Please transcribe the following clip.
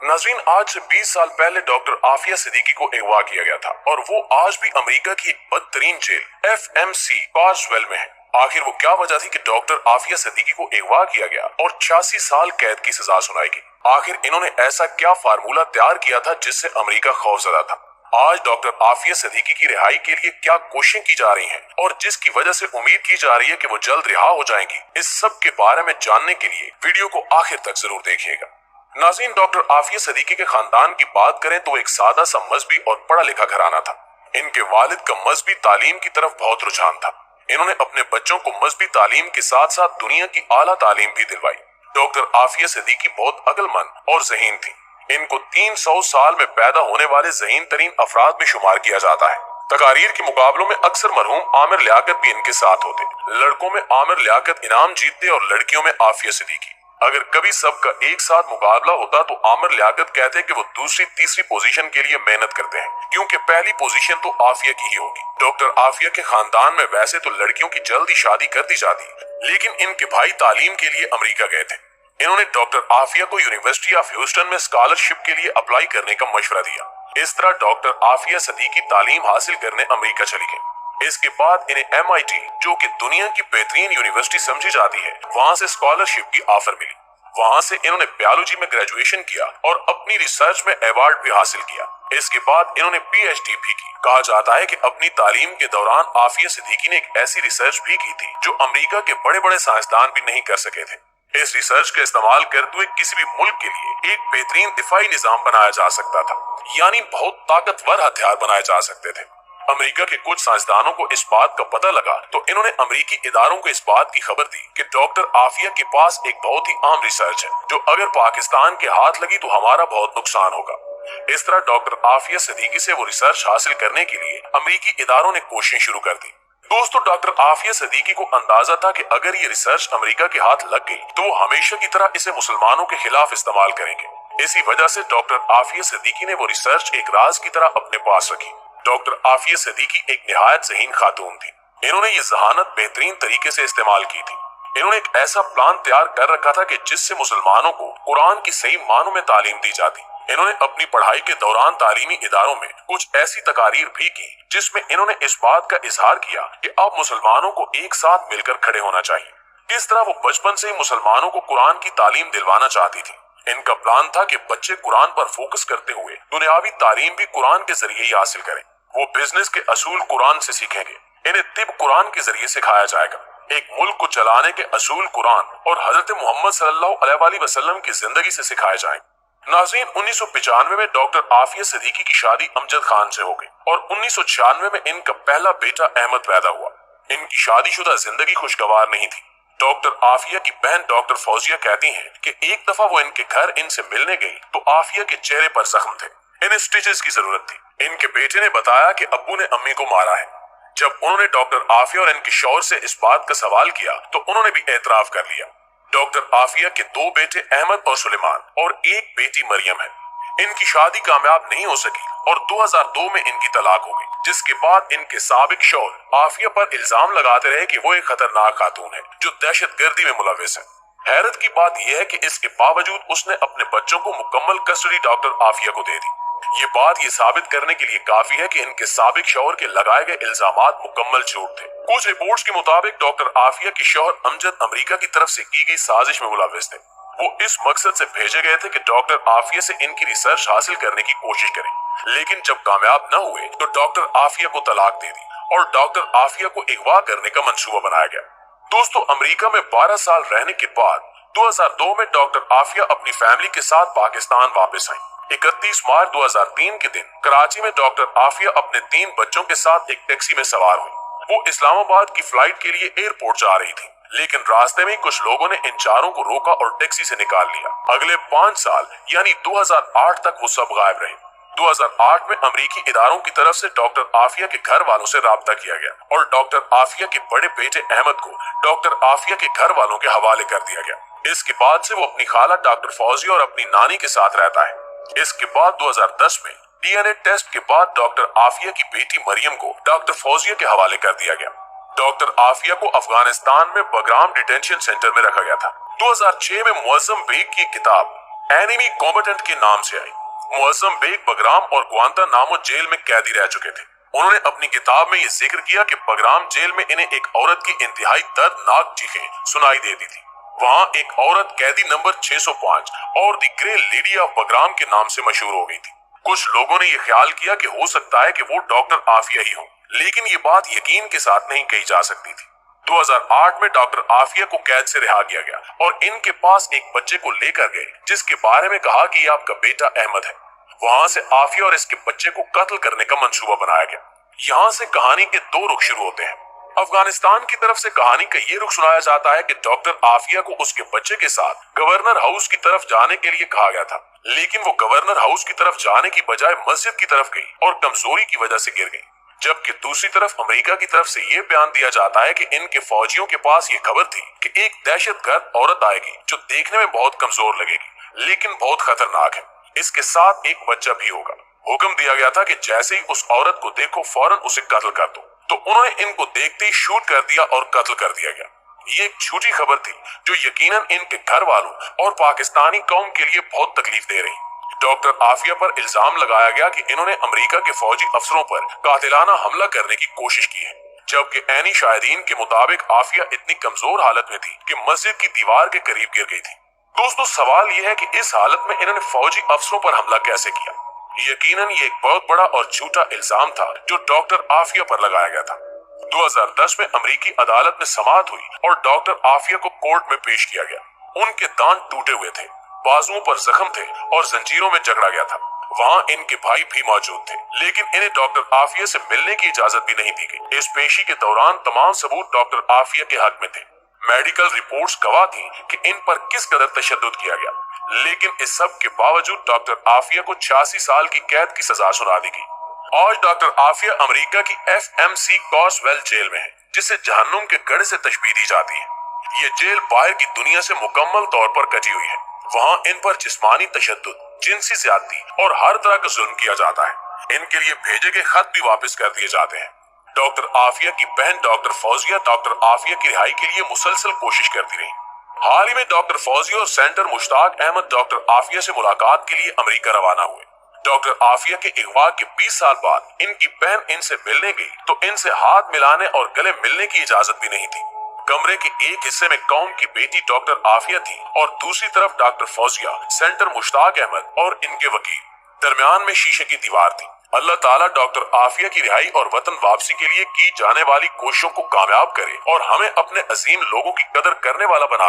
नाजरीन, आज से 20 साल पहले डॉक्टर आफिया सिद्दीकी को अगवा किया गया था और वो आज भी अमेरिका की एक बदतरीन जेल FMC कार्सवेल में है। आखिर वो क्या वजह थी कि डॉक्टर आफिया सिद्दीकी को अगवा किया गया और 86 साल कैद की सजा सुनाई गई? आखिर इन्होंने ऐसा क्या फार्मूला तैयार किया था जिससे अमेरिका खौफजदा था? आज डॉक्टर आफिया सिद्दीकी की रिहाई के लिए क्या कोशिशें की जा रही हैं और जिसकी वजह से उम्मीद की जा रही है कि वो जल्द रिहा हो जाएंगी, इस सब के बारे में जानने के लिए वीडियो को आखिर तक जरूर देखिएगा। नाज़रीन, डॉक्टर आफिया सिद्दीकी के खानदान की बात करें तो एक सादा सा मजहबी और पढ़ा लिखा घराना था। इनके वालिद का मजहबी तालीम की तरफ बहुत रुझान था। इन्होंने अपने बच्चों को मजहबी तालीम के साथ साथ दुनिया की आला तालीम भी दिलवाई। डॉक्टर आफिया सिद्दीकी बहुत अक्लमंद और ज़हीन थी। इनको 300 साल में पैदा होने वाले ज़हीन तरीन अफराद में शुमार किया जाता है। तकारीर के मुकाबलों में अक्सर मरहूम आमिर लियाकत भी इनके साथ होते। लड़कों में आमिर लियाकत इनाम जीतते और लड़कियों में आफिया सिद्दीकी। अगर कभी सबका एक साथ मुकाबला होता तो आमिर लियाकत कहते कि वो दूसरी तीसरी पोजीशन के लिए मेहनत करते हैं, क्योंकि पहली पोजीशन तो आफिया की ही होगी। डॉक्टर आफिया के खानदान में वैसे तो लड़कियों की जल्दी शादी कर दी जाती, लेकिन इनके भाई तालीम के लिए अमेरिका गए थे। इन्होंने डॉक्टर आफिया को यूनिवर्सिटी ऑफ ह्यूस्टन में स्कॉलरशिप के लिए अप्लाई करने का मशवरा दिया। इस तरह डॉक्टर आफिया सिद्दीकी तालीम हासिल करने अमेरिका चली गई। इसके बाद इन्हें MIT, जो कि दुनिया की बेहतरीन यूनिवर्सिटी समझी जाती है, वहां से स्कॉलरशिप की ऑफर मिली। वहां से इन्होंने बायोलॉजी में ग्रेजुएशन किया और अपनी रिसर्च में अवार्ड भी हासिल किया। इसके बाद इन्होंने PhD भी की। कहा जाता है कि अपनी तालीम के दौरान आफिया सिद्दीकी ने एक ऐसी रिसर्च भी की थी जो अमेरिका के बड़े बड़े साइंसदान भी नहीं कर सके थे। इस रिसर्च का इस्तेमाल करते हुए किसी भी मुल्क के लिए एक बेहतरीन दिफाई निजाम बनाया जा सकता था, यानी बहुत ताकतवर हथियार बनाए जा सकते थे। अमेरिका के कुछ साइंसदानों को इस बात का पता लगा तो इन्होंने अमेरिकी इदारों को इस बात की खबर दी कि डॉक्टर आफिया के पास एक बहुत ही आम रिसर्च है जो अगर पाकिस्तान के हाथ लगी तो हमारा बहुत नुकसान होगा। इस तरह डॉक्टर आफिया सिद्दीकी से वो रिसर्च हासिल करने के लिए अमेरिकी इदारों ने कोशिशें शुरू कर दी। दोस्तों, डॉक्टर आफिया सिद्दीकी को अंदाजा था कि अगर ये रिसर्च अमेरिका के हाथ लग गई तो वो हमेशा की तरह इसे मुसलमानों के खिलाफ इस्तेमाल करेंगे। इसी वजह से डॉक्टर आफिया सिद्दीकी ने वो रिसर्च एक राज की तरह अपने पास रखी। डॉक्टर आफिया सिद्दीकी एक निहायत ज़हीन खातून थी। इन्होंने ये जहानत बेहतरीन तरीके से इस्तेमाल की थी। इन्होंने एक ऐसा प्लान तैयार कर रखा था कि जिससे मुसलमानों को कुरान की सही मानों में तालीम दी जाती। इन्होंने अपनी पढ़ाई के दौरान तालीमी इदारों में कुछ ऐसी तकारीर भी की जिसमें इन्होंने इस बात का इजहार किया कि अब मुसलमानों को एक साथ मिलकर खड़े होना चाहिए। इस तरह वो बचपन से ही मुसलमानों को कुरान की तालीम दिलवाना चाहती थी। इनका प्लान था कि बच्चे कुरान पर फोकस करते हुए दुनियावी तालीम भी कुरान के जरिए ही हासिल करें। वो बिजनेस के असूल कुरान से सीखेंगे। इन्हें तिब कुरान के जरिए सिखाया जाएगा। एक मुल्क को चलाने के असूल कुरान और हजरत मोहम्मद सल्लल्लाहु अलैहि वसल्लम की जिंदगी से सिखाए जाएंगे। नाज़रीन, 1995 में डॉक्टर आफिया सिद्दीकी की शादी अमजद खान से हो गई और 1996 में इनका पहला बेटा अहमद पैदा हुआ। इनकी शादीशुदा जिंदगी खुशगवार नहीं थी। डॉक्टर आफिया की बहन डॉक्टर फौजिया कहती हैं कि एक दफा वो इनके घर इनसे मिलने गई तो आफिया के चेहरे पर जख्म थे। इन्हें स्टिचेस की जरूरत थी। इनके बेटे ने बताया कि अब्बू ने अम्मी को मारा है। जब उन्होंने डॉक्टर आफिया और इनके शौहर से इस बात का सवाल किया तो उन्होंने भी एतराफ कर लिया। डॉक्टर आफिया के 2 बेटे अहमद और सुलेमान और एक बेटी मरियम है। इनकी शादी कामयाब नहीं हो सकी और 2002 में इनकी तलाक हो गई, जिसके बाद इनके साबिक शौहर आफिया पर इल्जाम लगाते रहे कि वो एक खतरनाक खातून है जो दहशतगर्दी में मुलविस है। हैरत की बात यह है कि इसके बावजूद उसने अपने बच्चों को मुकम्मल कस्टडी डॉक्टर आफिया को दे दी। ये बात ये साबित करने के लिए काफी है कि इनके साबिक शौहर के लगाए गए इल्जामात मुकम्मल झूठ थे। कुछ रिपोर्ट्स के मुताबिक डॉक्टर आफिया के शौहर अमजद अमेरिका की तरफ से की गई साजिश में मुलविस थे। वो इस मकसद से भेजे गए थे कि डॉक्टर आफिया से इनकी रिसर्च हासिल करने की कोशिश करें, लेकिन जब कामयाब न हुए तो डॉक्टर आफिया को तलाक दे दी और डॉक्टर आफिया को अगवा करने का मंसूबा बनाया गया। दोस्तों, अमेरिका में 12 साल रहने के बाद 2002 में डॉक्टर आफिया अपनी फैमिली के साथ पाकिस्तान वापस आई। 31 मार्च 2003 के दिन कराची में डॉक्टर आफिया अपने 3 बच्चों के साथ एक टैक्सी में सवार हुई। वो इस्लामाबाद की फ्लाइट के लिए एयरपोर्ट जा रही थी, लेकिन रास्ते में कुछ लोगों ने इन चारों को रोका और टैक्सी से निकाल लिया। अगले 5 साल यानी 2008 तक वो सब गायब रहे। 2008 में अमेरिकी इदारों की तरफ से डॉक्टर आफिया के घर वालों से राब्ता किया गया और डॉक्टर आफिया के बड़े बेटे अहमद को डॉक्टर आफिया के घर वालों के हवाले कर दिया गया। इसके बाद से वो अपनी खाला डॉक्टर फौजिया और अपनी नानी के साथ रहता है। इसके बाद 2010 में DNA टेस्ट के बाद डॉक्टर आफिया की बेटी मरियम को डॉक्टर फौजिया के हवाले कर दिया गया। डॉक्टर आफिया को अफगानिस्तान में बगराम डिटेंशन सेंटर में रखा गया था। 2006 में मुअज्जम बेग की किताब एनिमी कॉम्बेटेंट के नाम से आई। मुअज्जम बेग बगराम और ग्वांतानामो जेल में कैदी रह चुके थे। उन्होंने अपनी किताब में ये जिक्र किया कि बगराम जेल में इन्हें एक औरत की इंतहाई दर्दनाक चीखें सुनाई देती थी। वहां एक औरत कैदी नंबर 605 और the grey lady of Bagram के नाम से मशहूर हो गई थी। कुछ लोगों ने यह ख्याल किया कि हो सकता है कि वो डॉक्टर आफिया ही हो, लेकिन ये बात यकीन के साथ नहीं कही जा सकती थी। 2008 में डॉक्टर आफिया को कैद से रिहा किया गया और इनके पास एक बच्चे को लेकर गए, जिसके बारे में कहा कि ये आपका बेटा अहमद है। वहां से आफिया और इसके बच्चे को कत्ल करने का मंसूबा बनाया गया। यहाँ से कहानी के दो रुख शुरू होते हैं। अफगानिस्तान की तरफ से कहानी का ये रुख सुनाया जाता है कि डॉक्टर आफिया को उसके बच्चे के साथ गवर्नर हाउस की तरफ जाने के लिए कहा गया था, लेकिन वो गवर्नर हाउस की तरफ जाने की बजाय मस्जिद की तरफ गई और कमजोरी की वजह से गिर गई। जबकि दूसरी तरफ अमेरिका की तरफ से ये बयान दिया जाता है कि इनके फौजियों के पास ये खबर थी कि एक दहशतगर्द औरत आएगी जो देखने में बहुत कमजोर लगेगी लेकिन बहुत खतरनाक है। इसके साथ एक बच्चा भी होगा। हुक्म दिया गया था कि जैसे ही उस औरत को देखो फौरन उसे कत्ल कर दो। तो उन्होंने इनको देखते ही शूट कर दिया और कत्ल कर दिया गया। ये एक झूठी खबर थी जो यकीनन इनके घर वालों और पाकिस्तानी कौम के लिए बहुत तकलीफ दे रही। डॉक्टर आफिया पर इल्जाम लगाया गया कि इन्होंने अमेरिका के फौजी अफसरों पर कातिलाना हमला करने की कोशिश की है, जबकि ऐनी शाहिदीन के मुताबिक आफिया इतनी कमजोर हालत में थी कि मस्जिद की दीवार के करीब गिर गई थी। दोस्तों, सवाल यह है कि इस हालत में इन्होंने फौजी अफसरों पर हमला कैसे किया। यकीनन ये एक बहुत बड़ा और झूठा इल्जाम था जो डॉक्टर आफिया पर लगाया गया था। 2010 में अमेरिकी अदालत में समाअत हुई और डॉक्टर आफिया को कोर्ट में पेश किया गया। उनके दांत टूटे हुए थे, बाजुओं पर जख्म थे और जंजीरों में जकड़ा गया था। वहाँ इनके भाई भी मौजूद थे, लेकिन इन्हें डॉक्टर आफिया से मिलने की इजाजत भी नहीं दी गई। इस पेशी के दौरान तमाम सबूत डॉक्टर आफिया के हक में थे। मेडिकल रिपोर्ट्स गवाह थी कि इन पर किस कदर तशद्दुद किया गया, लेकिन इस सब के बावजूद डॉक्टर आफिया को 86 साल की कैद की सजा सुना दी गई। आज डॉक्टर आफिया अमेरिका की FMC कॉसवेल जेल में है, जिसे जहन्नुम के गढ़ से तशबीह दी जाती है। ये जेल बाहर की दुनिया से मुकम्मल तौर पर कटी हुई है। वहाँ इन पर जिस्मानी तशद्दुद, जिनसी ज्यादती और हर तरह का जुल्म किया जाता है। इनके लिए भेजे गए खत भी वापस कर दिए जाते हैं। डॉक्टर आफिया की बहन डॉक्टर फौजिया डॉक्टर आफिया की रिहाई के लिए मुसलसल कोशिश करती रही। हाल ही में डॉक्टर फौजिया और सेंटर मुश्ताक अहमद डॉक्टर आफिया से मुलाकात के लिए अमेरिका रवाना हुए। डॉक्टर आफिया के अगवा के 20 साल बाद इनकी बहन इनसे मिलने गई तो इनसे हाथ मिलाने और गले मिलने की इजाजत भी नहीं थी। कमरे के एक हिस्से में कौम की बेटी डॉक्टर आफिया थी और दूसरी तरफ डॉक्टर फौजिया, सेंटर मुश्ताक अहमद और इनके वकील। दरमियान में शीशे की दीवार थी। अल्लाह ताला डॉक्टर आफिया की रिहाई और वतन वापसी के लिए की जाने वाली कोशिशों को कामयाब करे और हमें अपने अजीम लोगों की कदर करने वाला बना